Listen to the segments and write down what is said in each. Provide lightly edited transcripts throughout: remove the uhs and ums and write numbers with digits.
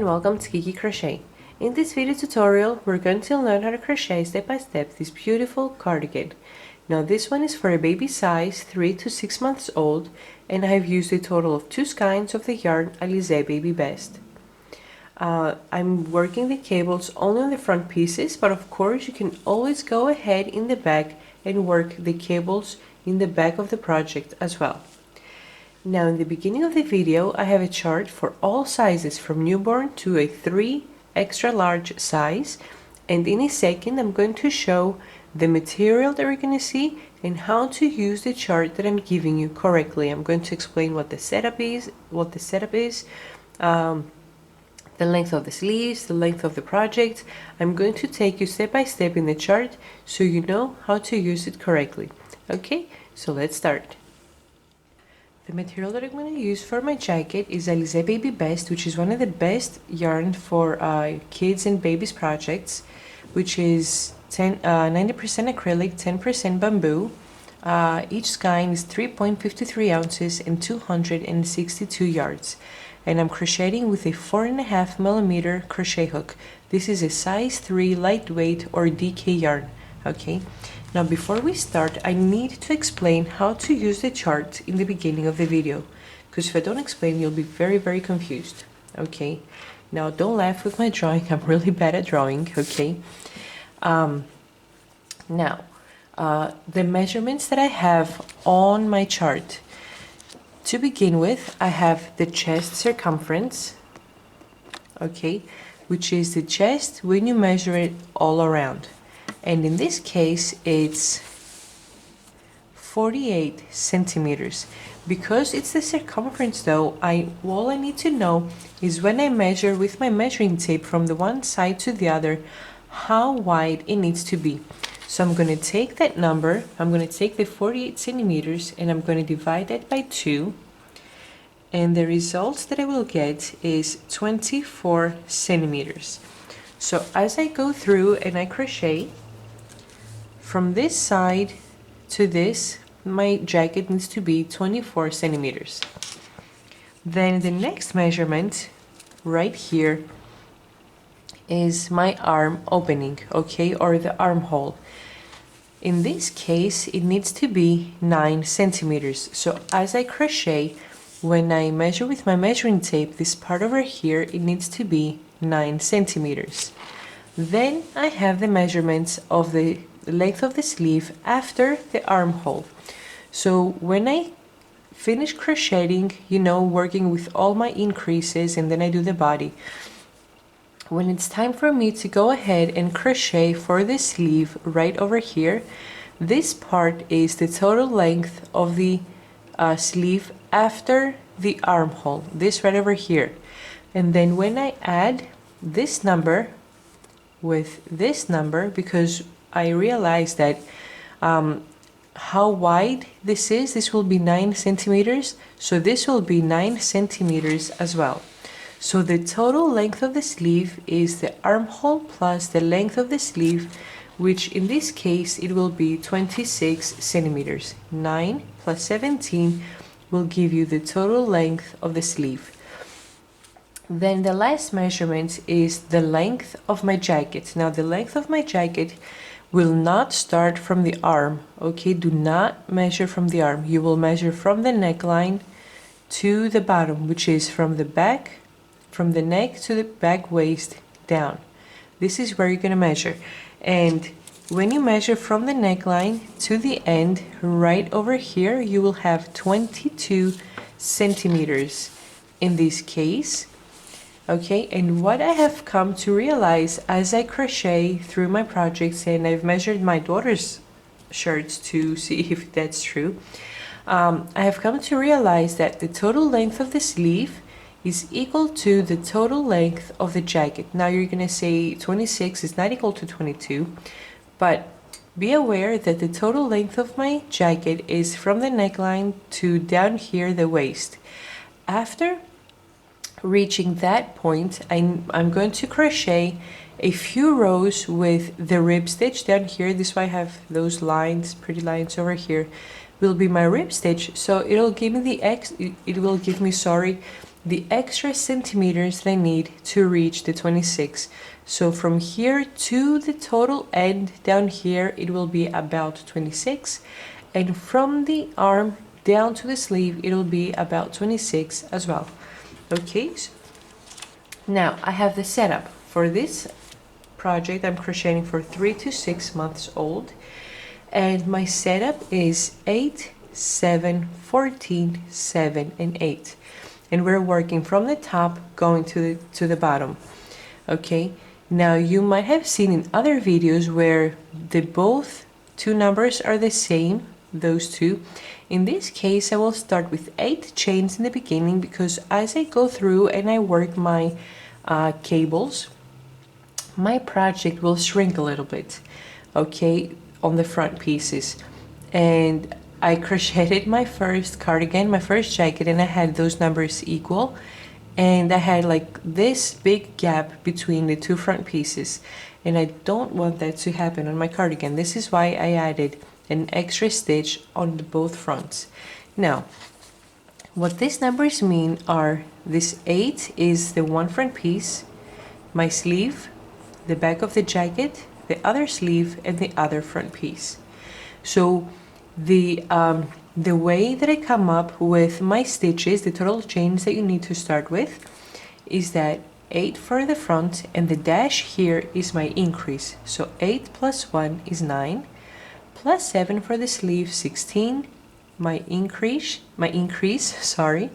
welcome to Kiki Crochet. In this video tutorial, we're going to learn how to crochet step by step this beautiful cardigan. Now this one is for a baby size 3 to 6 months old, and I have used a total of 2 skeins of the yarn Alize Baby Best. I'm working the cables only on the front pieces, but of course you can always go ahead in the back and work the cables in the back of the project as well. Now in the beginning of the video I have a chart for all sizes from newborn to a 3 extra large size, and in a second I'm going to show the material that we're going to see and how to use the chart that I'm giving you correctly. I'm going to explain what the setup is, the length of the sleeves, the length of the project. I'm going to take you step by step in the chart so you know how to use it correctly. Okay, so let's start. The material that I'm going to use for my jacket is Alize Baby Best, which is one of the best yarn for kids and babies projects, which is 90% acrylic, 10% bamboo. Each skein is 3.53 ounces and 262 yards. And I'm crocheting with a 4.5 millimeter crochet hook. This is a size 3 lightweight or DK yarn. Okay. Now before we start, I need to explain how to use the chart in the beginning of the video, because if I don't explain, you'll be very confused. Okay, now don't laugh with my drawing, I'm really bad at drawing. Okay, now the measurements that I have on my chart. To begin with, I have the chest circumference, okay, which is the chest when you measure it all around. And in this case, it's 48 centimeters. Because it's the circumference though, all I need to know is when I measure with my measuring tape from the one side to the other, how wide it needs to be. So I'm going to take that number, I'm going to take the 48 centimeters and I'm going to divide that by 2. And the results that I will get is 24 centimeters. So as I go through and I crochet, from this side to this, my jacket needs to be 24 centimeters. Then the next measurement right here is my arm opening, okay, or the armhole. In this case, it needs to be 9 centimeters. So as I crochet, when I measure with my measuring tape, this part over here, it needs to be 9 centimeters. Then I have the measurements of the length of the sleeve after the armhole. So when I finish crocheting, you know, working with all my increases, and then I do the body, when it's time for me to go ahead and crochet for the sleeve right over here, this part is the total length of the sleeve after the armhole, this right over here. And then when I add this number with this number, because I realized that how wide this is, this will be 9 centimeters, so this will be 9 centimeters as well. So the total length of the sleeve is the armhole plus the length of the sleeve, which in this case it will be 26 centimeters. 9 plus 17 will give you the total length of the sleeve. Then the last measurement is the length of my jacket. Now the length of my jacket will not start from the arm, okay? Do not measure from the arm. You will measure from the neckline to the bottom, which is from the back, from the neck to the back waist down. This is where you're going to measure. And when you measure from the neckline to the end, right over here, you will have 22 centimeters in this case. Okay, and what I have come to realize as I crochet through my projects, and I've measured my daughter's shirts to see if that's true, I have come to realize that the total length of the sleeve is equal to the total length of the jacket. Now you're going to say 26 is not equal to 22, but be aware that the total length of my jacket is from the neckline to down here the waist. After reaching that point, I'm going to crochet a few rows with the rib stitch down here. This is why I have those lines, pretty lines over here, will be my rib stitch. So it'll give me the extra centimeters that I need to reach the 26. So from here to the total end down here, it will be about 26, and from the arm down to the sleeve, it will be about 26 as well. Okay, now I have the setup for this project. I'm crocheting for 3 to 6 months old, and my setup is 8, 7, 14, 7, and 8, and we're working from the top going to the bottom. Okay, now you might have seen in other videos where the both two numbers are the same, those two. In this case, I will start with 8 chains in the beginning, because as I go through and I work my cables, my project will shrink a little bit, okay, on the front pieces. And I crocheted my first cardigan, my first jacket, and I had those numbers equal, and I had like this big gap between the two front pieces, and I don't want that to happen on my cardigan. This is why I added an extra stitch on both fronts. Now, what these numbers mean are, this 8 is the one front piece, my sleeve, the back of the jacket, the other sleeve, and the other front piece. So the way that I come up with my stitches, the total chains that you need to start with, is that 8 for the front, and the dash here is my increase. So 8 plus 1 is 9, plus 7 for the sleeve, 16, my increase, sorry,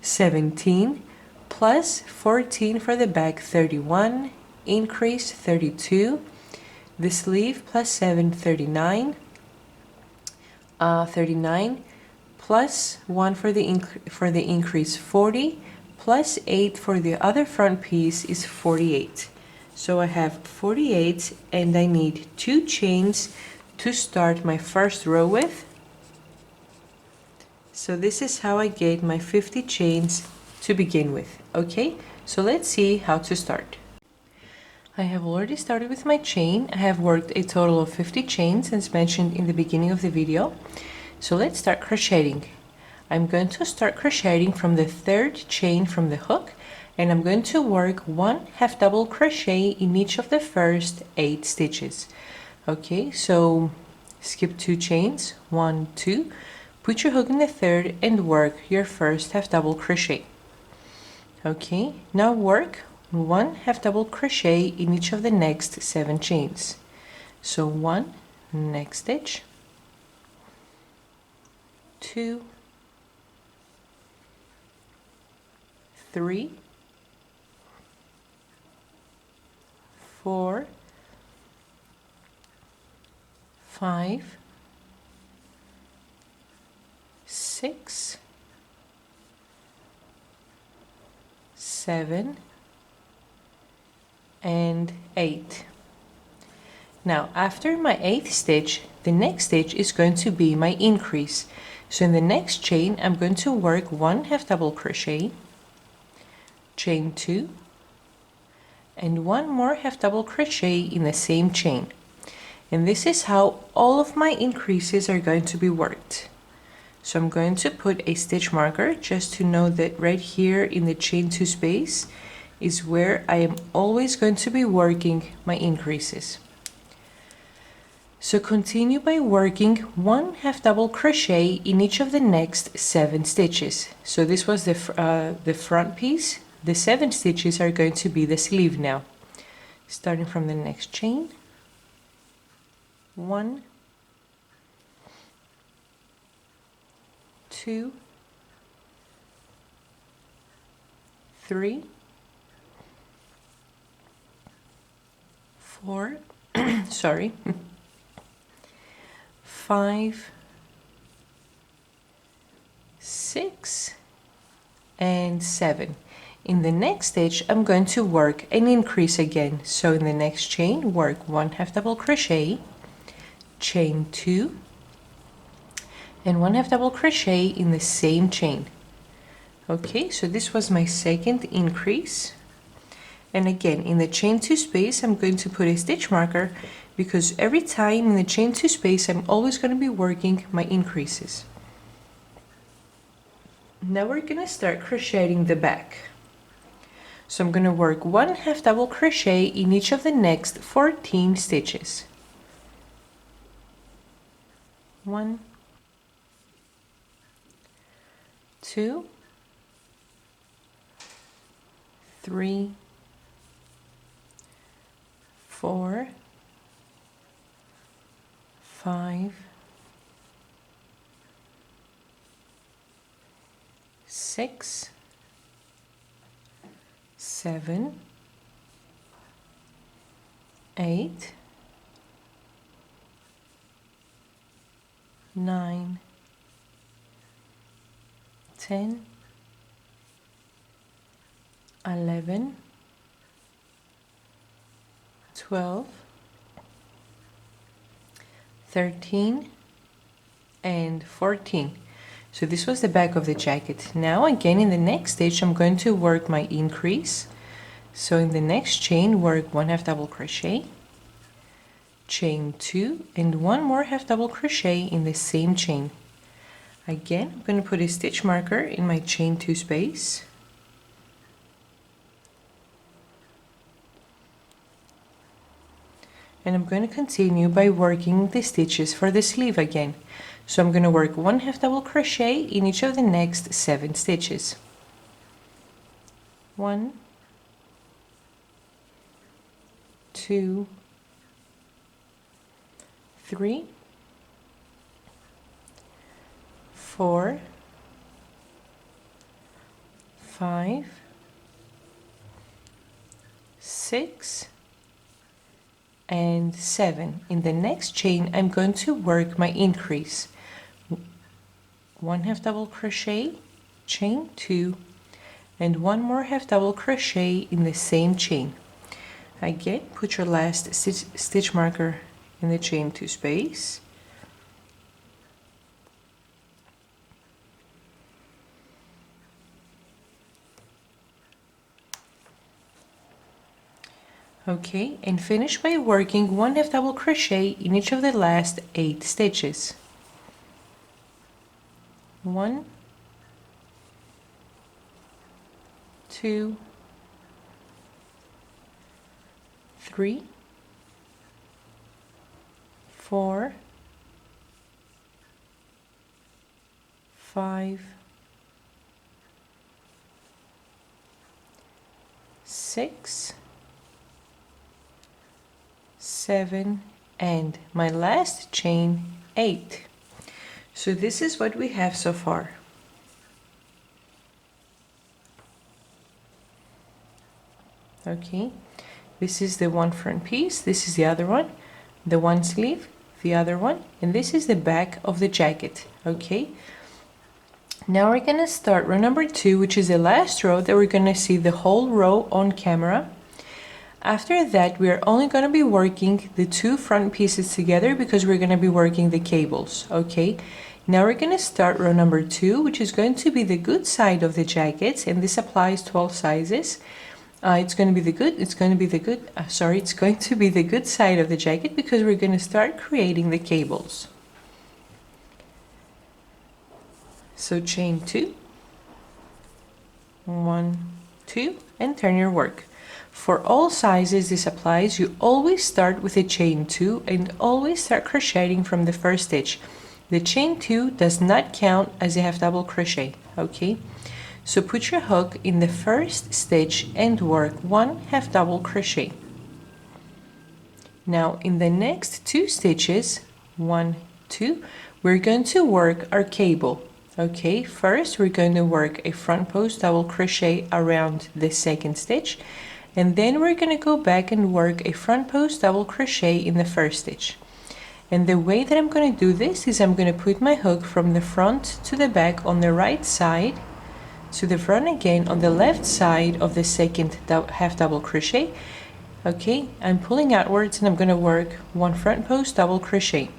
17, plus 14 for the back, 31, increase 32, the sleeve plus 7, 39, 39, plus 1 for the increase, 40, plus 8 for the other front piece is 48. So I have 48, and I need 2 chains to start my first row with. So this is how I get my 50 chains to begin with. Okay, so let's see how to start. I have already started with my chain. I have worked a total of 50 chains as mentioned in the beginning of the video. So let's start crocheting. I'm going to start crocheting from the 3rd chain from the hook, and I'm going to work 1 half double crochet in each of the first 8 stitches. Okay, so skip 2 chains, 1, 2, put your hook in the 3rd and work your first half double crochet. Okay, now work 1 half double crochet in each of the next 7 chains. So 1, next stitch, 2, 3, 4, 5, 6, 7, and 8. Now after my 8th stitch, the next stitch is going to be my increase. So in the next chain, I'm going to work 1 half double crochet, chain 2, and 1 more half double crochet in the same chain. And this is how all of my increases are going to be worked. So I'm going to put a stitch marker just to know that right here in the chain 2 space is where I am always going to be working my increases. So continue by working 1 half double crochet in each of the next 7 stitches. So this was the front piece. The 7 stitches are going to be the sleeve now. Starting from the next chain, 1, 2, 3, 4, sorry, 5, 6, and 7. In the next stitch, I'm going to work an increase again. So in the next chain, work 1 half double crochet, chain 2, and 1 half double crochet in the same chain. Okay, so this was my second increase. And again, in the chain 2 space, I'm going to put a stitch marker, because every time in the chain 2 space, I'm always going to be working my increases. Now we're gonna start crocheting the back. So I'm gonna work 1 half double crochet in each of the next 14 stitches. 1, 2, 3, 4, 5, 6, 7, 8, 9, 10, 11, 12, 13, and 14. So this was the back of the jacket. Now again in the next stitch I'm going to work my increase. So in the next chain work 1 half double crochet, chain 2, and 1 more half double crochet in the same chain. Again I'm going to put a stitch marker in my chain 2 space. And I'm going to continue by working the stitches for the sleeve again. So I'm going to work 1 half double crochet in each of the next 7 stitches. 1, 2, 3, 4, 5, 6, and 7. In the next chain I'm going to work my increase. 1 half double crochet, chain 2, and 1 more half double crochet in the same chain. Again, put your last stitch marker in the chain 2 space. Okay, and finish by working 1 half double crochet in each of the last 8 stitches. 1, 2, 3, 4, 5, 6, 7, and my last chain 8. So this is what we have so far. Okay, this is the one front piece, this is the other one, the one sleeve, the other one, and this is the back of the jacket. Okay, now we're gonna start row number 2, which is the last row that we're gonna see the whole row on camera. After that, we are only going to be working the 2 front pieces together because we're going to be working the cables. Okay, now we're going to start row number 2, which is going to be the good side of the jacket, and this applies to all sizes. It's going to be the good side of the jacket because we're going to start creating the cables. So chain 2, 1, 2, and turn your work. For all sizes this applies. You always start with a chain 2 and always start crocheting from the first stitch. The chain 2 does not count as a half double crochet. Okay, so put your hook in the first stitch and work 1 half double crochet. Now in the next 2 stitches, 1, 2, we're going to work our cable. Okay, first we're going to work a front post double crochet around the second stitch, and then we're going to go back and work a front post double crochet in the first stitch. And the way that I'm going to do this is I'm going to put my hook from the front to the back on the right side, to the front again on the left side of the second half double crochet. Okay, I'm pulling outwards and I'm going to work 1 front post double crochet.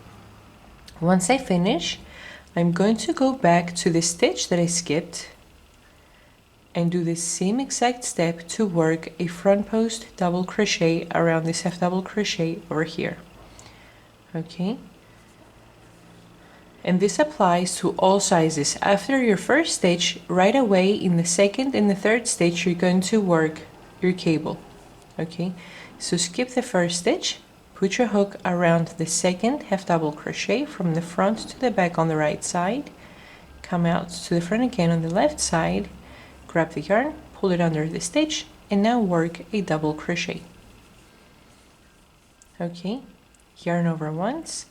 Once I finish, I'm going to go back to the stitch that I skipped and do the same exact step to work a front post double crochet around this half double crochet over here. Okay, And this applies to all sizes. After your first stitch, right away in the second and the third stitch, you're going to work your cable. Okay, so skip the first stitch, put your hook around the second half double crochet from the front to the back on the right side, come out to the front again on the left side, grab the yarn, pull it under the stitch, and now work a double crochet. Okay, yarn over once,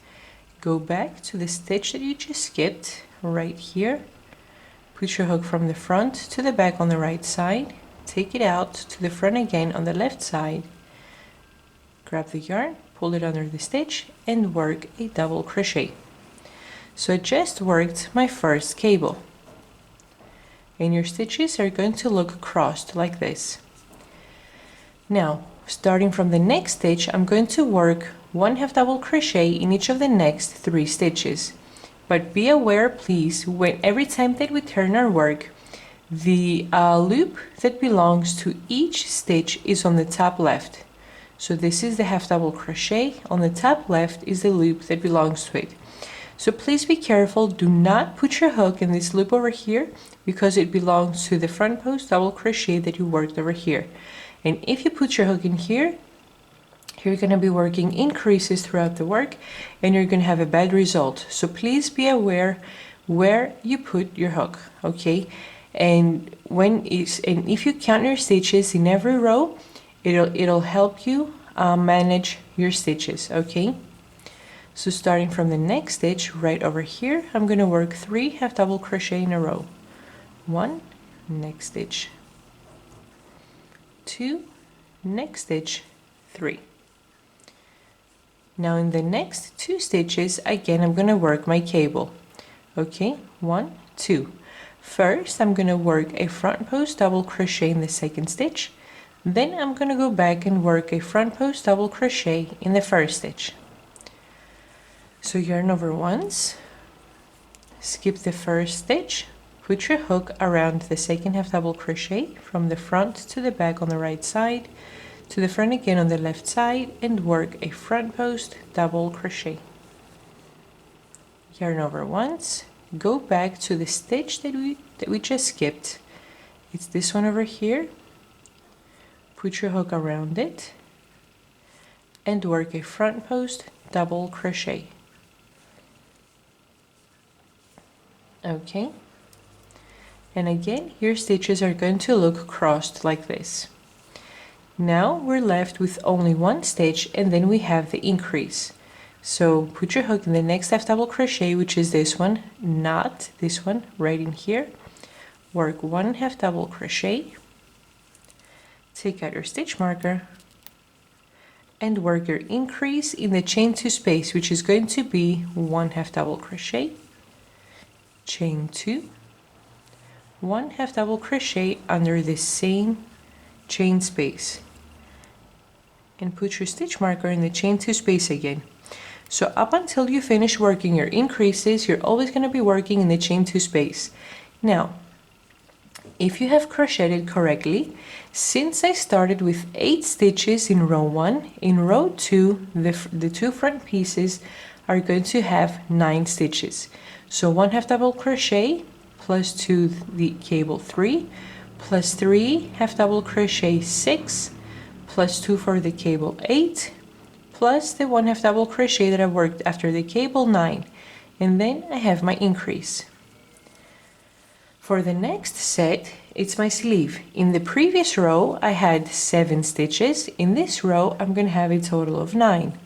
go back to the stitch that you just skipped right here, put your hook from the front to the back on the right side, take it out to the front again on the left side, grab the yarn, pull it under the stitch, and work a double crochet. So I just worked my first cable, and your stitches are going to look crossed like this. Now, starting from the next stitch, I'm going to work 1 half double crochet in each of the next 3 stitches. But be aware, please, when every time that we turn our work, the loop that belongs to each stitch is on the top left. So this is the half double crochet. On the top left is the loop that belongs to it. So please be careful, do not put your hook in this loop over here because it belongs to the front post double crochet that you worked over here. And if you put your hook in here, you're going to be working increases throughout the work and you're going to have a bad result. So please be aware where you put your hook, okay? And if you count your stitches in every row, it'll help you manage your stitches, okay? So starting from the next stitch right over here, I'm going to work 3 half double crochet in a row. 1, next stitch, 2, next stitch, 3. Now in the next 2 stitches, again, I'm going to work my cable. Okay, 1, 2. First, I'm going to work a front post double crochet in the second stitch. Then I'm going to go back and work a front post double crochet in the first stitch. So yarn over once, skip the first stitch, put your hook around the second half double crochet from the front to the back on the right side, to the front again on the left side, and work a front post double crochet. Yarn over once, go back to the stitch that we just skipped. It's this one over here. Put your hook around it and work a front post double crochet. Okay, and again your stitches are going to look crossed like this. Now we're left with only 1 stitch and then we have the increase. So put your hook in the next half double crochet, which is this one, not this one, right in here. Work 1 half double crochet, take out your stitch marker and work your increase in the chain 2 space, which is going to be 1 half double crochet, chain 2, 1 half double crochet under the same chain space, and put your stitch marker in the chain 2 space again. So up until you finish working your increases, you're always going to be working in the chain 2 space. Now, if you have crocheted correctly, since I started with 8 stitches in row 1, in row 2, the 2 front pieces are going to have 9 stitches. So 1 half double crochet plus 2 the cable 3, plus 3 half double crochet 6, plus 2 for the cable 8, plus the 1 half double crochet that I worked after the cable 9, and then I have my increase. For the next set, it's my sleeve. In the previous row I had 7 stitches. In this row I'm going to have a total of 9.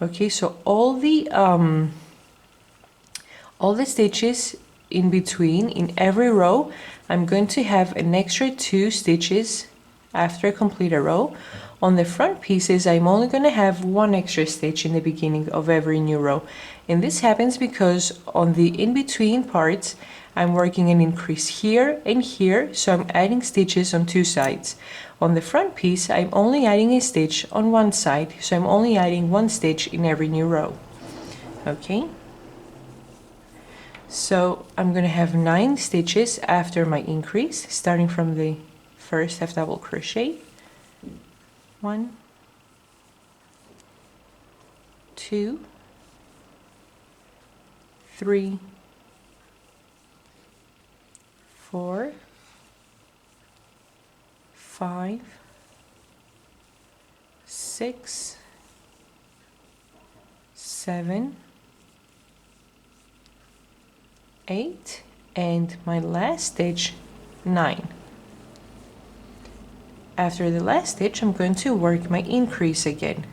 Okay, so all the stitches in between, in every row, I'm going to have an extra 2 stitches after I complete a row. On the front pieces, I'm only going to have 1 extra stitch in the beginning of every new row. And this happens because on the in-between parts, I'm working an increase here and here, so I'm adding stitches on 2 sides. On the front piece, I'm only adding a stitch on 1 side, so I'm only adding 1 stitch in every new row. Okay? So I'm going to have 9 stitches after my increase, starting from the first half double crochet. 1, 2, 3, 4, 5, 6, 7, 8, and my last stitch 9. After the last stitch, I'm going to work my increase again.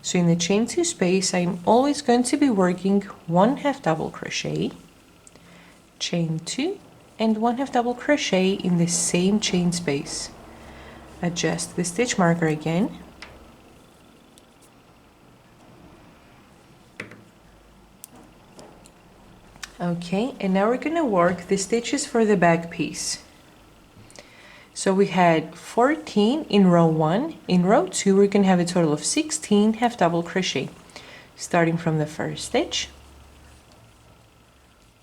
So in the chain 2 space, I'm always going to be working 1 half double crochet, chain 2, and 1 half double crochet in the same chain space. Adjust the stitch marker again. Okay, and now we're going to work the stitches for the back piece. So we had 14 in row 1. In row 2, we're going to have a total of 16 half double crochet. Starting from the first stitch.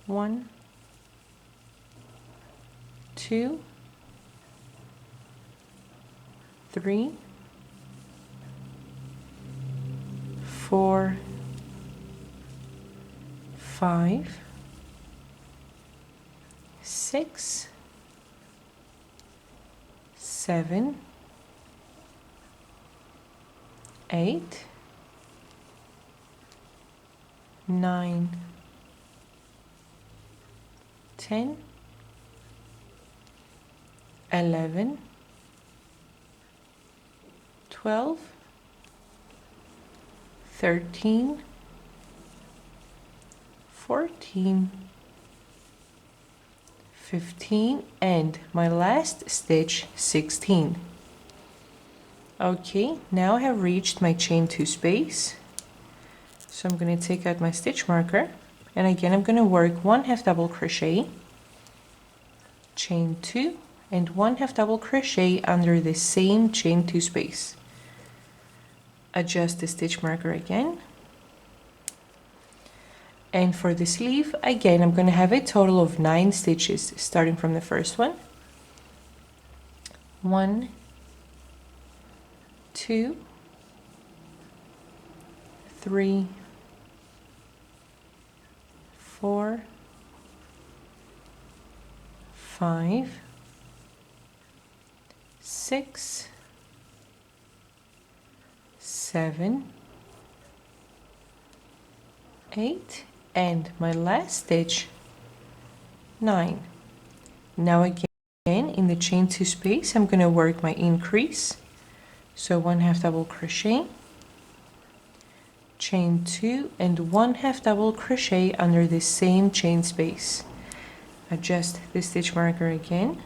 1, 2, 3, 4, 5, 6, 7, 8, 9, 10, 11, 12, 13, 14, 15, and my last stitch 16. Okay, now I have reached my chain 2 space. So I'm going to take out my stitch marker, and again I'm going to work 1 half double crochet, chain 2, and 1 half double crochet under the same chain 2 space. Adjust the stitch marker again. And for the sleeve, again, I'm going to have a total of 9 stitches, starting from the first one. 1, 2, 3, 4, 5, 6, 7, 8, and my last stitch 9. Now again in the chain 2 space, I'm going to work my increase. So 1 half double crochet, chain 2, and 1 half double crochet under the same chain space. Adjust the stitch marker again.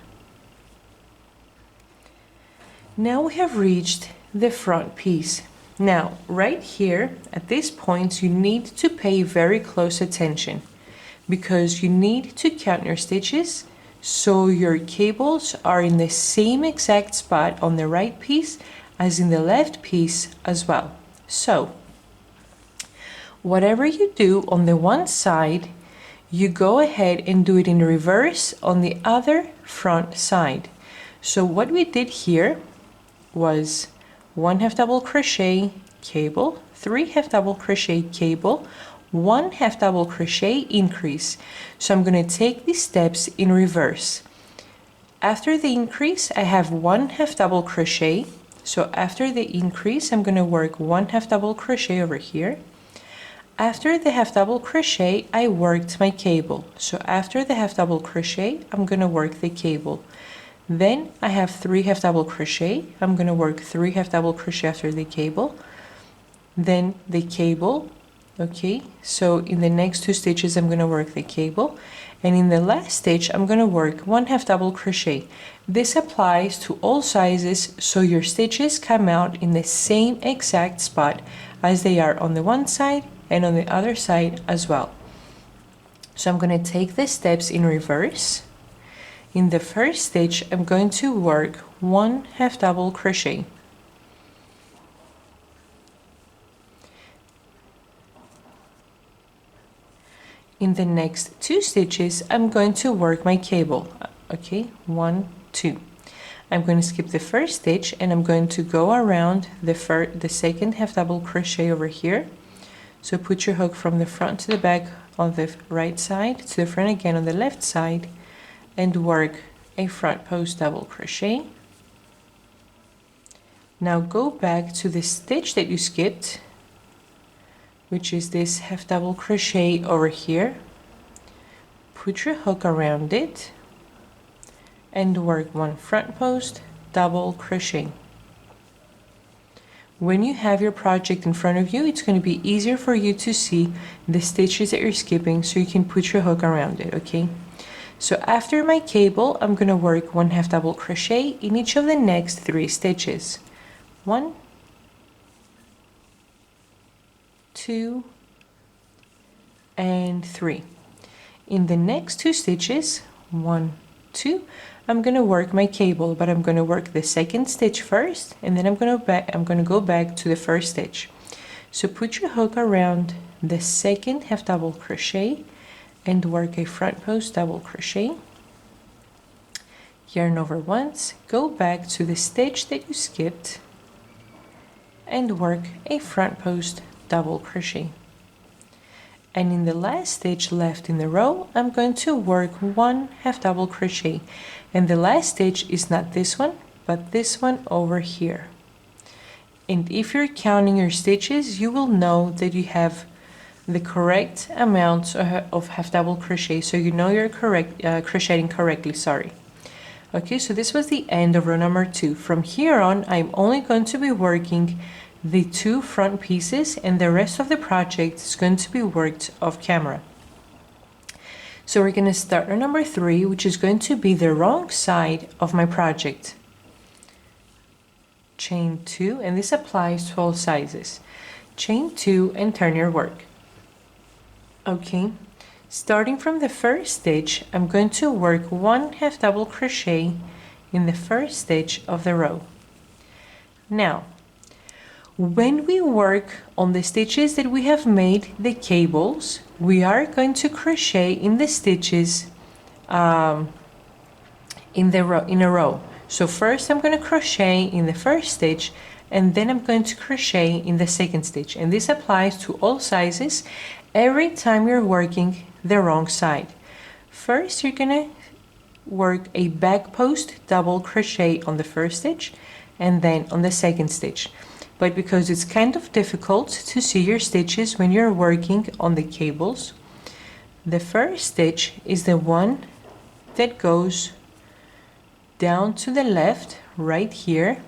Now we have reached the front piece. Now, right here, at this point, you need to pay very close attention because you need to count your stitches so your cables are in the same exact spot on the right piece as in the left piece as well. So, whatever you do on the one side, you go ahead and do it in reverse on the other front side. So what we did here was 1 half double crochet cable, 3 half double crochet cable, 1 half double crochet increase. So I'm going to take these steps in reverse. After the increase, I have 1 half double crochet. So after the increase, I'm going to work 1 half double crochet over here. After the half double crochet, I worked my cable. So after the half double crochet, I'm going to work the cable. Then I have 3 half double crochet. I'm going to work 3 half double crochet after the cable. Then the cable. Okay, so in the next 2 stitches, I'm going to work the cable. And in the last stitch, I'm going to work 1 half double crochet. This applies to all sizes, so your stitches come out in the same exact spot as they are on the one side and on the other side as well. So I'm going to take the steps in reverse. In the first stitch, I'm going to work 1 half double crochet. In the next 2 stitches, I'm going to work my cable. Okay, 1, 2. I'm going to skip the first stitch and I'm going to go around the second half double crochet over here. So put your hook from the front to the back on the right side, to the front again on the left side, and work a front post double crochet. Now go back to the stitch that you skipped, which is this half double crochet over here. Put your hook around it and work one front post double crochet. When you have your project in front of you, it's going to be easier for you to see the stitches that you're skipping, so you can put your hook around it, okay? So after my cable, I'm going to work one half double crochet in each of the next 3 stitches. 1, 2, and 3. In the next 2 stitches, 1, 2, I'm going to work my cable, but I'm going to work the second stitch first, and then I'm going to go back to the first stitch. So put your hook around the second half double crochet and work a front post double crochet. Yarn over once, go back to the stitch that you skipped and work a front post double crochet. And in the last stitch left in the row, I'm going to work one half double crochet, and the last stitch is not this one but this one over here. And if you're counting your stitches, you will know that you have the correct amount of half double crochet, so you know you're crocheting correctly, sorry. Okay, so this was the end of row number 2. From here on, I'm only going to be working the 2 front pieces, and the rest of the project is going to be worked off camera. So we're going to start row number 3, which is going to be the wrong side of my project. Chain 2, and this applies to all sizes. Chain 2 and turn your work. Okay, starting from the first stitch, I'm going to work one half double crochet in the first stitch of the row. Now, when we work on the stitches that we have made the cables, we are going to crochet in the stitches in a row. So first I'm going to crochet in the first stitch, and then I'm going to crochet in the second stitch. And this applies to all sizes every time you're working the wrong side. First, you're going to work a back post double crochet on the first stitch and then on the second stitch. But because it's kind of difficult to see your stitches when you're working on the cables, the first stitch is the one that goes down to the left right here,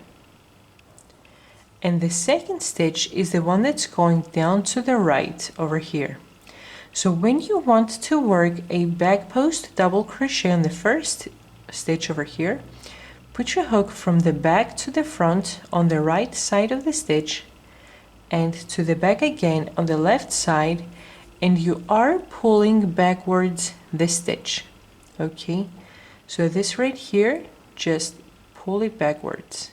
and the second stitch is the one that's going down to the right over here. So when you want to work a back post double crochet on the first stitch over here, put your hook from the back to the front on the right side of the stitch and to the back again on the left side, and you are pulling backwards the stitch. Okay, so this right here, just pull it backwards.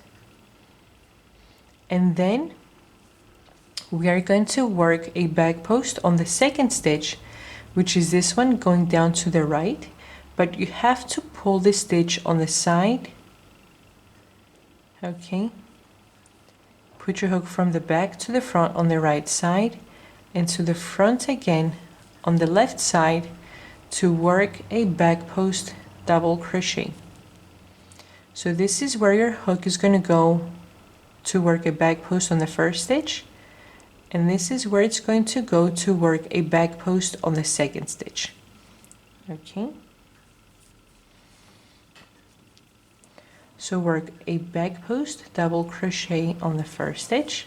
And then we are going to work a back post on the second stitch, which is this one going down to the right, but you have to pull the stitch on the side. Okay, put your hook from the back to the front on the right side and to the front again on the left side to work a back post double crochet. So this is where your hook is going to go to work a back post on the first stitch, and this is where it's going to go to work a back post on the second stitch. Okay, so work a back post double crochet on the first stitch,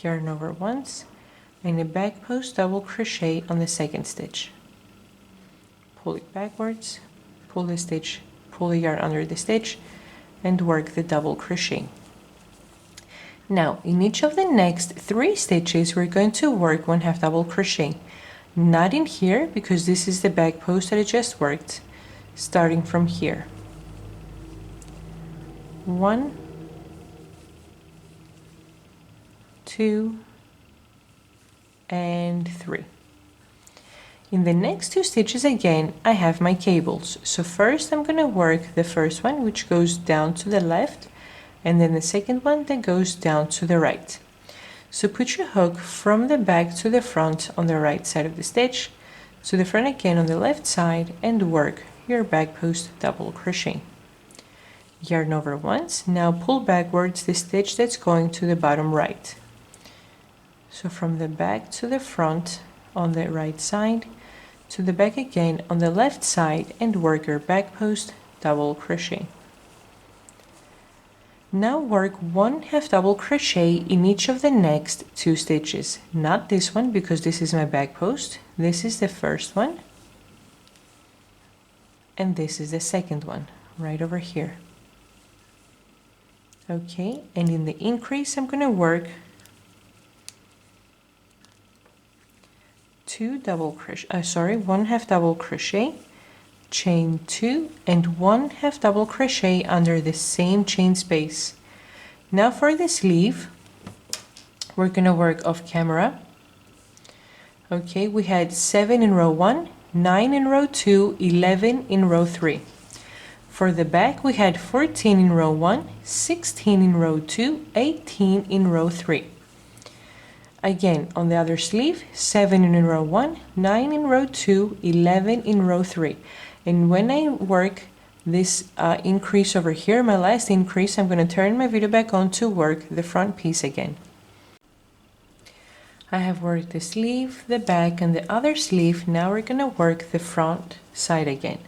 yarn over once, and a back post double crochet on the second stitch. Pull it backwards, pull the stitch, pull the yarn under the stitch, and work the double crochet. Now in each of the next 3 stitches we're going to work one half double crochet. Not in here, because this is the back post that I just worked, starting from here. 1, 2, and 3. In the next 2 stitches again, I have my cables. So first I'm going to work the first one, which goes down to the left, and then the second one that goes down to the right. So put your hook from the back to the front on the right side of the stitch, to the front again on the left side, and work your back post double crochet. Yarn over once. Now pull backwards the stitch that's going to the bottom right. So from the back to the front on the right side, to the back again on the left side, and work your back post double crochet. Now work 1/2 double crochet in each of the next 2 stitches. Not this one, because this is my back post. This is the first one, and this is the second one, right over here. Okay, and in the increase I'm going to work 1/2 double crochet, chain 2, and 1/2 double crochet under the same chain space. Now for the sleeve, we're going to work off camera. Okay, we had 7 in row 1, 9 in row 2, 11 in row 3. For the back, we had 14 in row 1, 16 in row 2, 18 in row 3. Again, on the other sleeve, 7 in row 1, 9 in row 2, 11 in row 3. And when I work this increase over here, my last increase, I'm going to turn my video back on to work the front piece again. I have worked the sleeve, the back, and the other sleeve. Now we're going to work the front side again.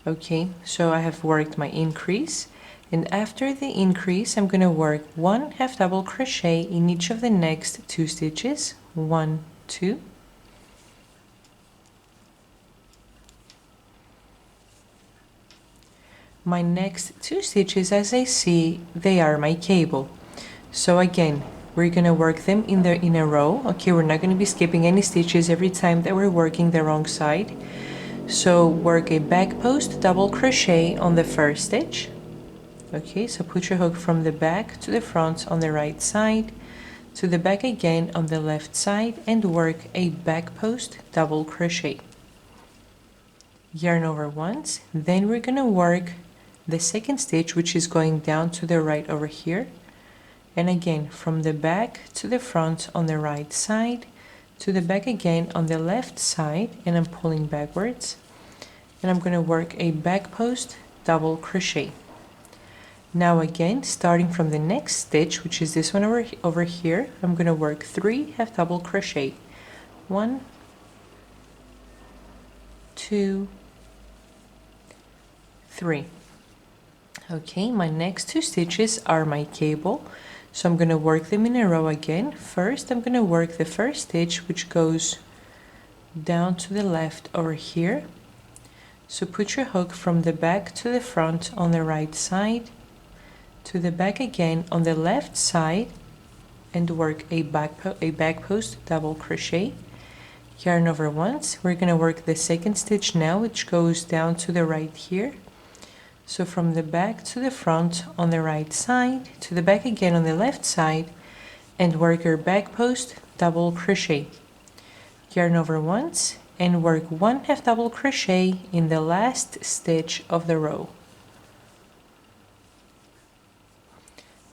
Okay, so I have worked my increase, and after the increase I'm going to work 1/2 double crochet in each of the next 2 stitches. 1, 2. My next 2 stitches, as I see, they are my cable. So again, we're going to work them in a row. Okay, we're not going to be skipping any stitches every time that we're working the wrong side. So work a back post double crochet on the first stitch. Okay, so put your hook from the back to the front on the right side, to the back again on the left side, and work a back post double crochet. Yarn over once. Then we're going to work the second stitch, which is going down to the right over here, and again from the back to the front on the right side, to the back again on the left side, and I'm pulling backwards, and I'm going to work a back post double crochet. Now again, starting from the next stitch, which is this one over here, I'm going to work 3/2 double crochet. 1, 2, 3. Okay, my next 2 stitches are my cable, so I'm going to work them in a row again. First, I'm going to work the first stitch, which goes down to the left over here. So put your hook from the back to the front on the right side, to the back again on the left side, and work a back post double crochet. Yarn over once. We're going to work the second stitch now, which goes down to the right here. So from the back to the front on the right side, to the back again on the left side, and work your back post double crochet. Yarn over once and work 1/2 double crochet in the last stitch of the row.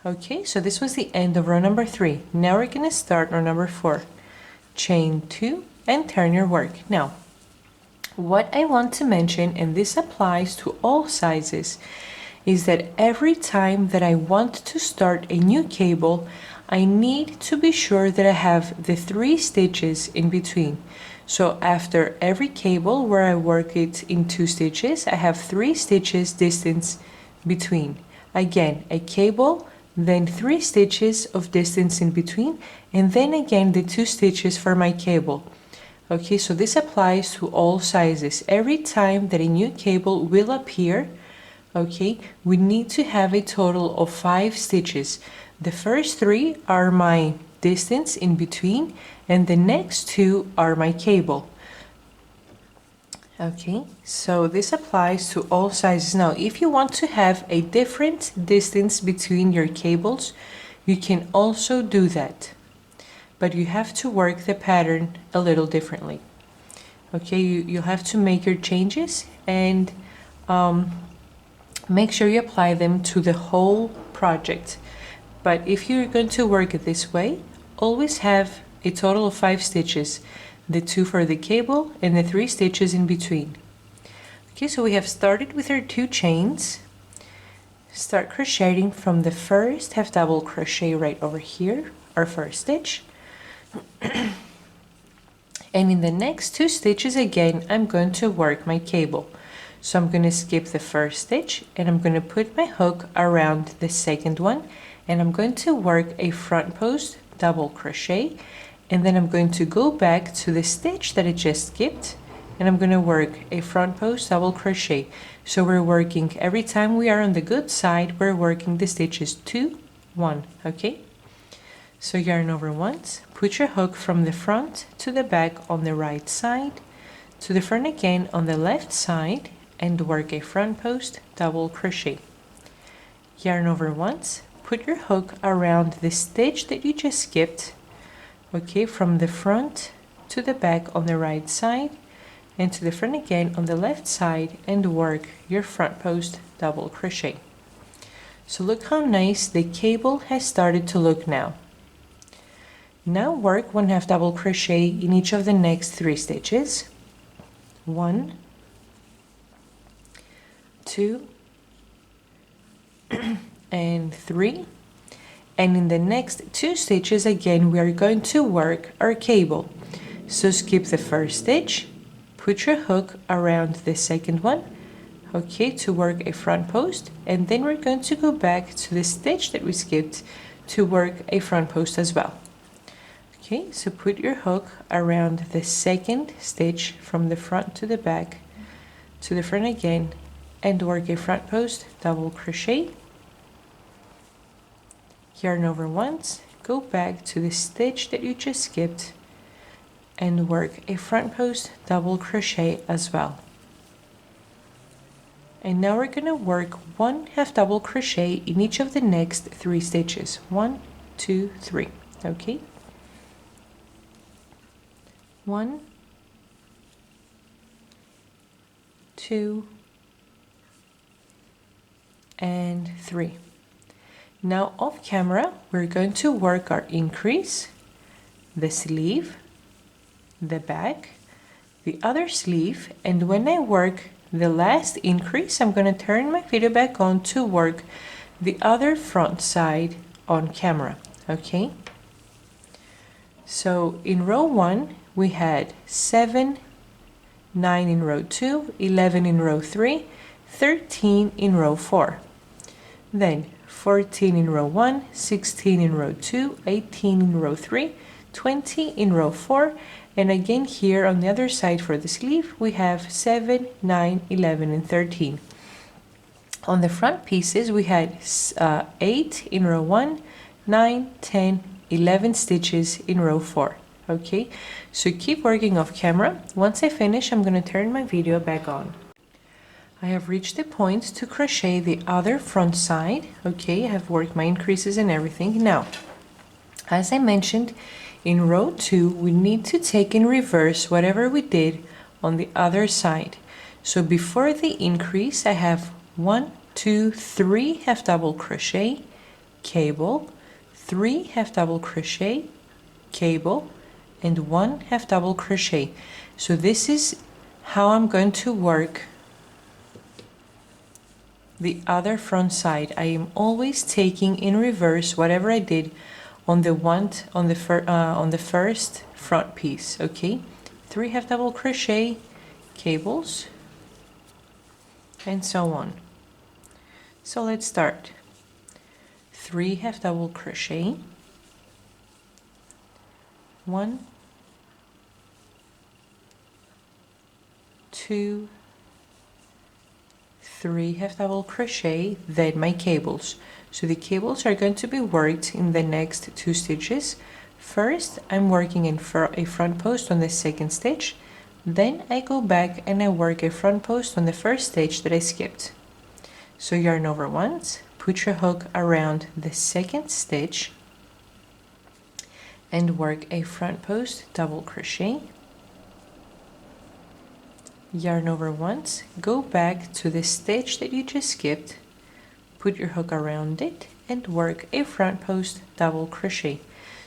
Okay, so this was the end of row number 3. Now we're going to start row number 4. Chain 2 and turn your work. Now, what I want to mention, and this applies to all sizes, is that every time that I want to start a new cable, I need to be sure that I have the 3 stitches in between. So after every cable where I work it in 2 stitches, I have 3 stitches distance between. Again, a cable, then 3 stitches of distance in between, and then again the 2 stitches for my cable. Okay, so this applies to all sizes. Every time that a new cable will appear, okay, we need to have a total of 5 stitches. The first 3 are my distance in between, and the next 2 are my cable. Okay, so this applies to all sizes. Now, if you want to have a different distance between your cables, you can also do that, but you have to work the pattern a little differently. Okay, you have to make your changes and make sure you apply them to the whole project. But if you're going to work it this way, always have a total of 5 stitches, the 2 for the cable and the 3 stitches in between. Okay, so we have started with our 2 chains. Start crocheting from the first half double crochet right over here, our first stitch. And in the next 2 stitches again, I'm going to work my cable. So I'm going to skip the first stitch and I'm going to put my hook around the second one, and I'm going to work a front post double crochet, and then I'm going to go back to the stitch that I just skipped, and I'm going to work a front post double crochet. So we're working, every time we are on the good side, we're working the stitches 2, 1, okay? So yarn over once, put your hook from the front to the back on the right side, to the front again on the left side, and work a front post double crochet. Yarn over once, put your hook around the stitch that you just skipped, okay, from the front to the back on the right side, and to the front again on the left side, and work your front post double crochet. So look how nice the cable has started to look now. Now work 1/2 double crochet in each of the next 3 stitches. 1, 2, and 3. And in the next 2 stitches again we are going to work our cable. So skip the first stitch, put your hook around the second one, okay, to work a front post, and then we're going to go back to the stitch that we skipped to work a front post as well. Okay, so put your hook around the second stitch from the front to the back, to the front again, and work a front post double crochet. Yarn over once, go back to the stitch that you just skipped, and work a front post double crochet as well. And now we're going to work 1/2 double crochet in each of the next 3 stitches. 1, 2, 3. Okay, 1, 2, and 3. Now off camera, we're going to work our increase, the sleeve, the back, the other sleeve, and when I work the last increase, I'm going to turn my video back on to work the other front side on camera, okay? So in row 1, we had 7, 9 in row 2, 11 in row 3, 13 in row 4. Then 14 in row 1, 16 in row 2, 18 in row 3, 20 in row 4, and again here on the other side for the sleeve we have 7, 9, 11, and 13. On the front pieces we had 8 in row 1, 9, 10, 11 stitches in row 4. Okay, so keep working off camera. Once I finish, I'm going to turn my video back on. I have reached the point to crochet the other front side. Okay, I have worked my increases and everything. Now, as I mentioned, in row 2, we need to take in reverse whatever we did on the other side. So before the increase, I have 1, 2, 3 half double crochet, cable, 3 half double crochet, cable, and 1 half double crochet. So this is how I'm going to work the other front side. I am always taking in reverse whatever I did on the first front piece. Okay, 3 half double crochet, cables, and so on. So let's start. 3 half double crochet, 1, 2, 3 half double crochet, then my cables. So the cables are going to be worked in the next 2 stitches. First, I'm working in a front post on the second stitch, then I go back and I work a front post on the first stitch that I skipped. So yarn over once, put your hook around the second stitch, and work a front post double crochet. Yarn over once, go back to the stitch that you just skipped, put your hook around it, and work a front post double crochet.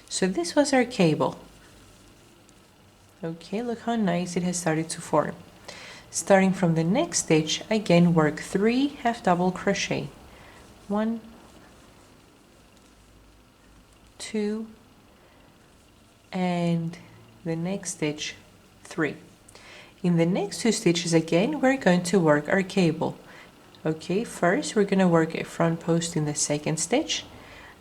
So this was our cable. Okay, look how nice it has started to form. Starting from the next stitch, again work 3 half double crochet. 1, 2, and the next stitch 3. In the next 2 stitches again we're going to work our cable. Okay, first we're going to work a front post in the second stitch,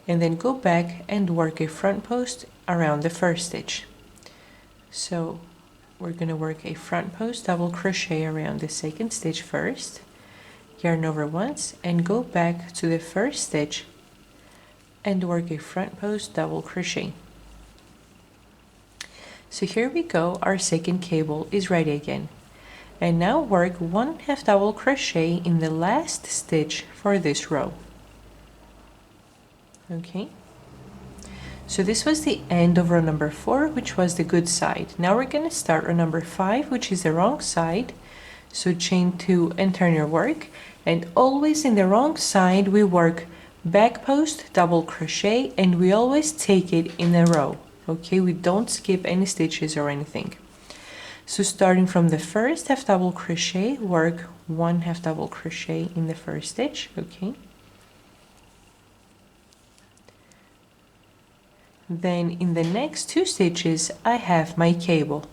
and then go back and work a front post around the first stitch. So we're going to work a front post double crochet around the second stitch first, yarn over once, and go back to the first stitch and work a front post double crochet. So here we go, our second cable is ready again. And now work 1 half double crochet in the last stitch for this row. Okay, so this was the end of row number 4, which was the good side. Now we're going to start row number 5, which is the wrong side. So chain 2 and turn your work, and always in the wrong side we work back post double crochet, and we always take it in a row. Okay, we don't skip any stitches or anything. So starting from the first half double crochet, work 1 half double crochet in the first stitch. Okay, then in the next 2 stitches I have my cable.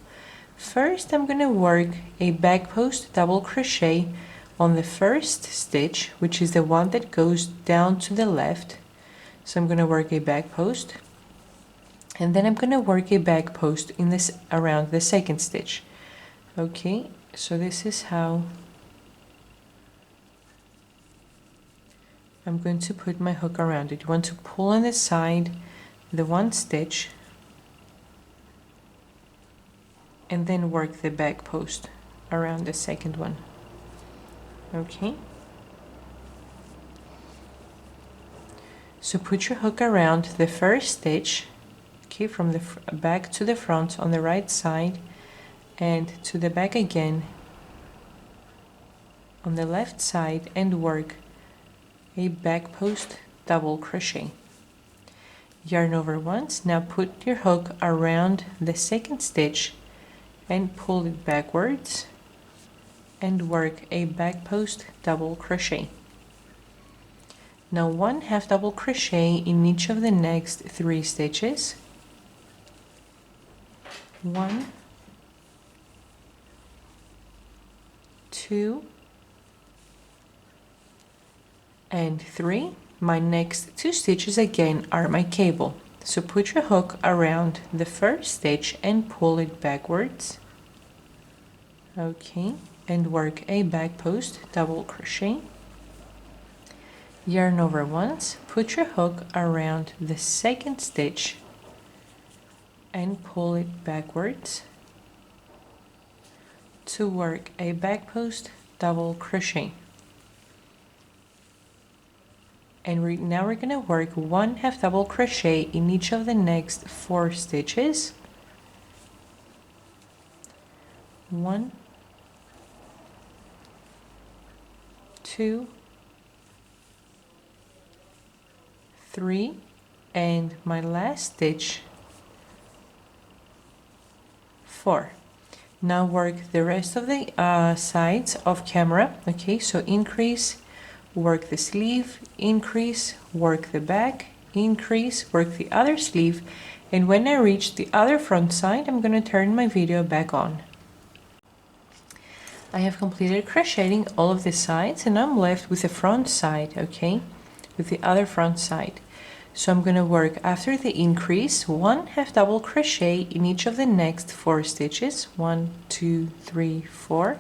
First I'm going to work a back post double crochet on the first stitch, which is the one that goes down to the left. So I'm going to work a back post, and then I'm going to work a back post in this around the second stitch. Okay, so this is how I'm going to put my hook around it. You want to pull on the side the one stitch and then work the back post around the second one. Okay, so put your hook around the first stitch, okay, from the back to the front on the right side, and to the back again on the left side, and work a back post double crochet. Yarn over once. Now put your hook around the second stitch and pull it backwards and work a back post double crochet. Now 1 half double crochet in each of the next 3 stitches. 1, 2, and 3. My next 2 stitches again are my cable. So put your hook around the first stitch and pull it backwards. Okay, and work a back post double crochet. Yarn over once, put your hook around the second stitch and pull it backwards to work a back post double crochet. And now we're going to work 1 half double crochet in each of the next 4 stitches. 1, 2, 3, and my last stitch 4. Now work the rest of the sides of camera. Okay, so increase, work the sleeve, increase, work the back, increase, work the other sleeve, and when I reach the other front side, I'm going to turn my video back on. I have completed crocheting all of the sides, and I'm left with the front side, okay, with the other front side. So I'm going to work, after the increase, 1 half double crochet in each of the next 4 stitches. 1, 2, 3, 4.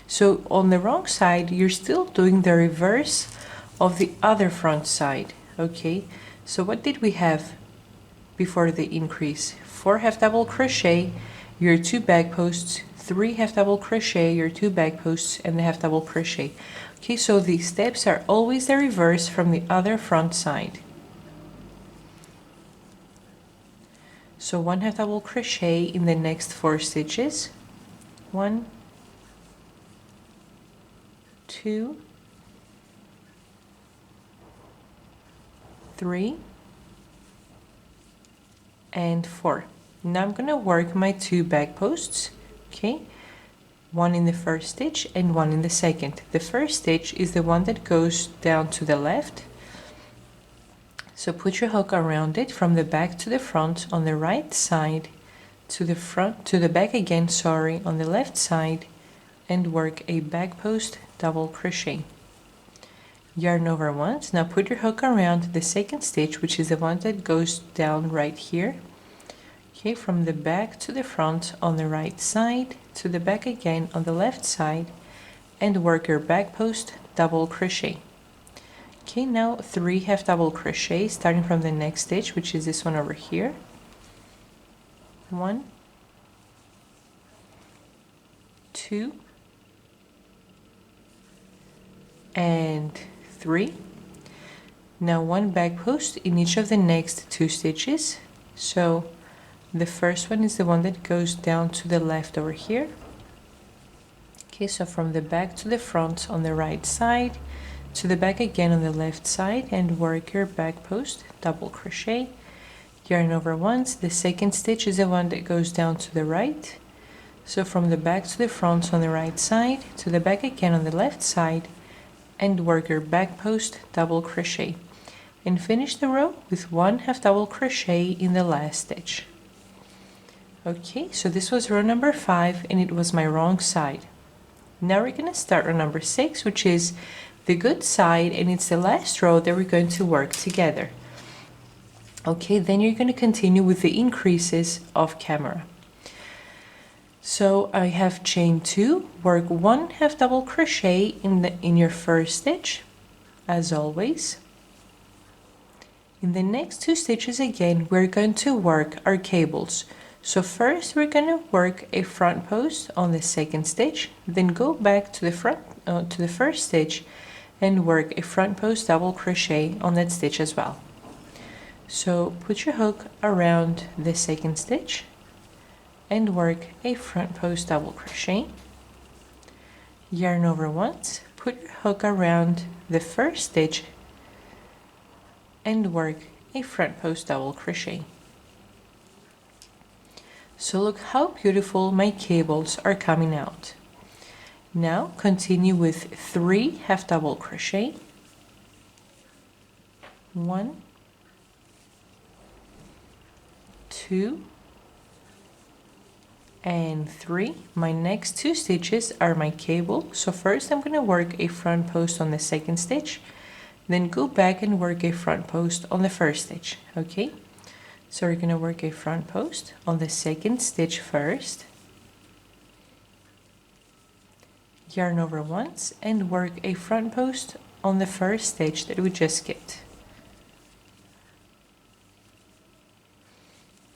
So on the wrong side, you're still doing the reverse of the other front side. Okay, so what did we have before the increase? 4 half double crochet, your 2 back posts, 3 half double crochet, your 2 back posts, and the half double crochet. Okay, so the steps are always the reverse from the other front side. So 1 half double crochet in the next 4 stitches. 1, 2, 3, and 4. Now I'm going to work my 2 back posts, okay? One in the first stitch and one in the second. The first stitch is the one that goes down to the left. So put your hook around it from the back to the front on the right side, to the front, to the back again, sorry, on the left side, and work a back post double crochet. Yarn over once. Now put your hook around the second stitch, which is the one that goes down right here. Okay, from the back to the front on the right side, to the back again on the left side, and work your back post double crochet. Okay, now 3 half double crochet starting from the next stitch, which is this one over here. 1, 2, and 3. Now 1 back post in each of the next 2 stitches. So the first one is the one that goes down to the left over here. Okay, so from the back to the front on the right side, to the back again on the left side, and work your back post double crochet. Yarn over once. The second stitch is the one that goes down to the right. So from the back to the front on the right side, to the back again on the left side, and work your back post double crochet, and finish the row with 1 half double crochet in the last stitch. Okay, so this was row number 5 and it was my wrong side. Now we're going to start row number 6, which is the good side, and it's the last row that we're going to work together. Okay, then you're going to continue with the increases of camera. So I have chain 2, work 1 half double crochet in your first stitch, as always. In the next 2 stitches again, we're going to work our cables. So first we're going to work a front post on the second stitch, then go back to the first stitch and work a front post double crochet on that stitch as well. So put your hook around the second stitch and work a front post double crochet. Yarn over once, put your hook around the first stitch and work a front post double crochet. So look how beautiful my cables are coming out. Now continue with 3 half double crochet, 1, 2, and 3. My next 2 stitches are my cable. So first I'm going to work a front post on the second stitch, then go back and work a front post on the first stitch. Okay, so we're going to work a front post on the second stitch first, yarn over once, and work a front post on the first stitch that we just skipped.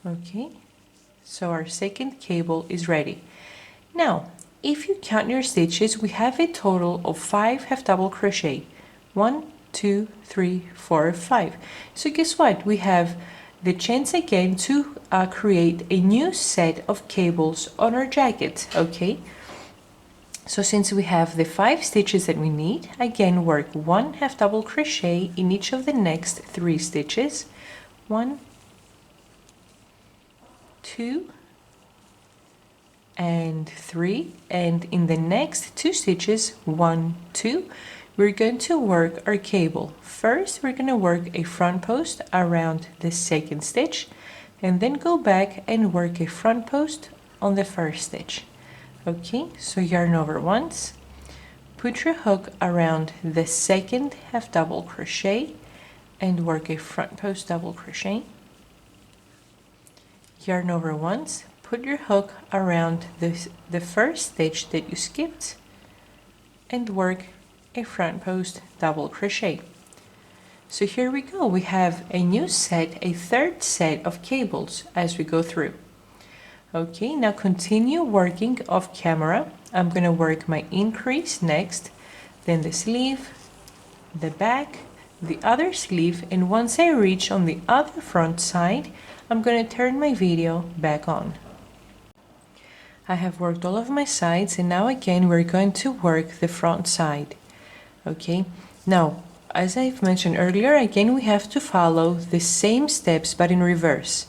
Okay, so our second cable is ready. Now if you count your stitches, we have a total of 5 half double crochet. 1, 2, 3, 4, 5. So guess what? We have the chance again to create a new set of cables on our jacket. Okay, so since we have the 5 stitches that we need, again work 1 half double crochet in each of the next 3 stitches. 1, 2, and 3, and in the next 2 stitches, 1, 2, we're going to work our cable. First we're going to work a front post around the second stitch, and then go back and work a front post on the first stitch. Okay, so yarn over once, put your hook around the second half double crochet and work a front post double crochet. Yarn over once, put your hook around the first stitch that you skipped and work a front post double crochet. So here we go, we have a new set, a third set of cables as we go through. Okay, now continue working off camera. I'm going to work my increase next, then the sleeve, the back, the other sleeve, and once I reach on the other front side, I'm going to turn my video back on. I have worked all of my sides, and now again we're going to work the front side. Okay, now as I've mentioned earlier, again we have to follow the same steps but in reverse.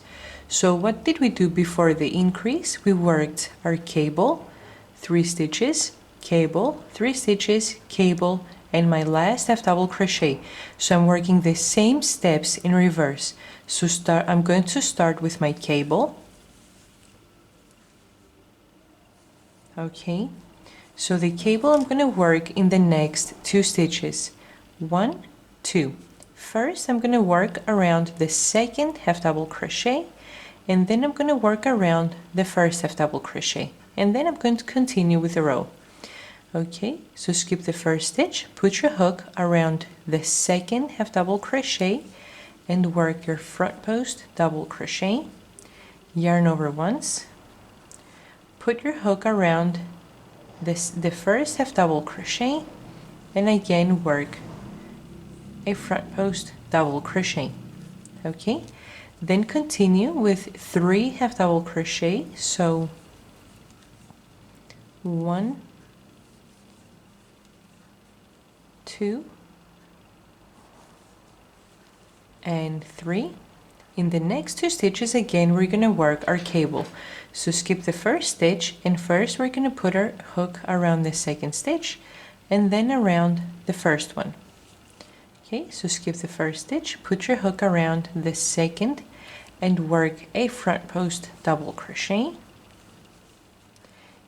So what did we do before the increase? We worked our cable, 3 stitches, cable, 3 stitches, cable, and my last half double crochet. So I'm working the same steps in reverse. So I'm going to start with my cable. Okay, so the cable I'm going to work in the next 2 stitches. 1, 2. First I'm going to work around the second half double crochet, and then I'm going to work around the first half double crochet, and then I'm going to continue with the row. Okay, so skip the first stitch, put your hook around the second half double crochet and work your front post double crochet, yarn over once, put your hook around the first half double crochet, and again work a front post double crochet. Okay, then continue with 3 half double crochet. So 1, 2, and 3. In the next 2 stitches again we're going to work our cable. So skip the first stitch, and first we're going to put our hook around the second stitch and then around the first one. Okay, so skip the first stitch, put your hook around the second and work a front post double crochet,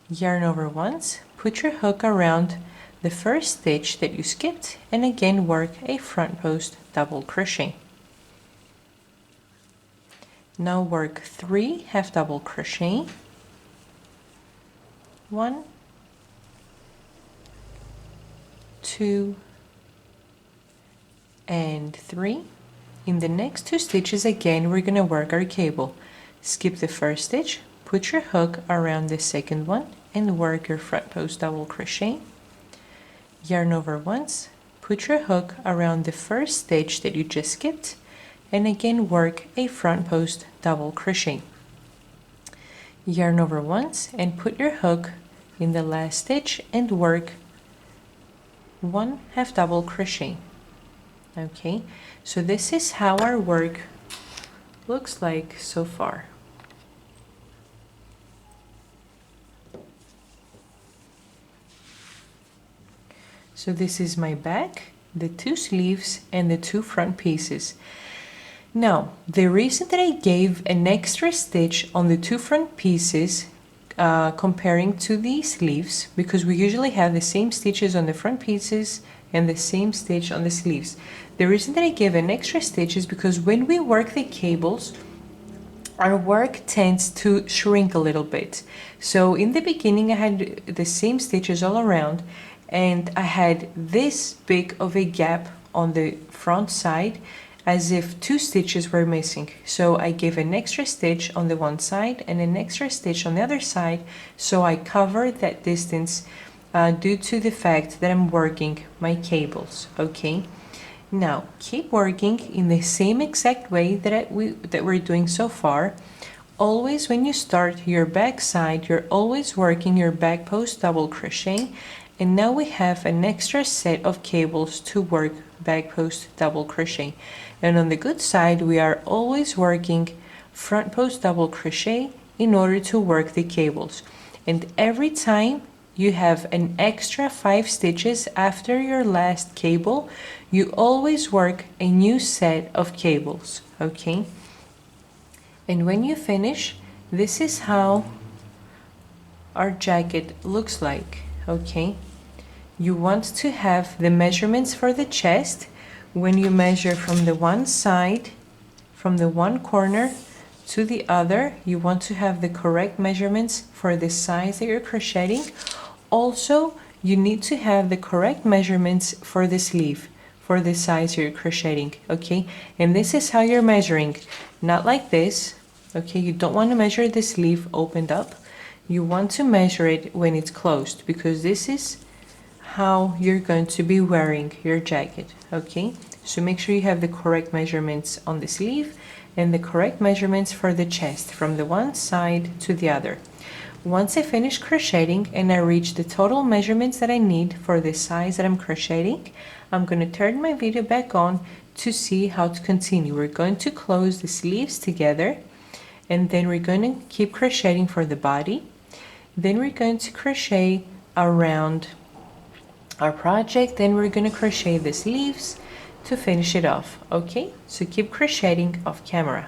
yarn over once, put your hook around the first stitch that you skipped and again work a front post double crochet. Now work 3 half double crochet, 1, 2, and 3. In the next 2 stitches again we're going to work our cable. Skip the first stitch, put your hook around the second one and work your front post double crochet, yarn over once, put your hook around the first stitch that you just skipped and again work a front post double crochet, yarn over once and put your hook in the last stitch and work 1 half double crochet. Okay, so this is how our work looks like so far. So this is my back, the 2 sleeves and the 2 front pieces. Now, the reason that I gave an extra stitch on the 2 front pieces comparing to the sleeves, because we usually have the same stitches on the front pieces and the same stitch on the sleeves. The reason that I gave an extra stitch is because when we work the cables, our work tends to shrink a little bit. So in the beginning I had the same stitches all around, and I had this big of a gap on the front side as if 2 stitches were missing. So I gave an extra stitch on the one side and an extra stitch on the other side, so I covered that distance due to the fact that I'm working my cables. Okay, now keep working in the same exact way that we're doing so far. Always when you start your back side, you're always working your back post double crochet, and now we have an extra set of cables to work back post double crochet. And on the good side we are always working front post double crochet in order to work the cables. And every time you have an extra 5 stitches after your last cable, you always work a new set of cables. Okay, and when you finish, this is how our jacket looks like. Okay, you want to have the measurements for the chest. When you measure from the one side, from the one corner to the other, you want to have the correct measurements for the size that you're crocheting. Also, you need to have the correct measurements for the sleeve, for the size you're crocheting. Okay, and this is how you're measuring, not like this. Okay, you don't want to measure the sleeve opened up. You want to measure it when it's closed, because this is how you're going to be wearing your jacket. Okay, so make sure you have the correct measurements on the sleeve and the correct measurements for the chest from the one side to the other. Once I finish crocheting and I reach the total measurements that I need for the size that I'm crocheting, I'm going to turn my video back on to see how to continue. We're going to close the sleeves together, and then we're going to keep crocheting for the body. Then we're going to crochet around our project, then we're going to crochet the sleeves to finish it off. Okay, so keep crocheting off camera.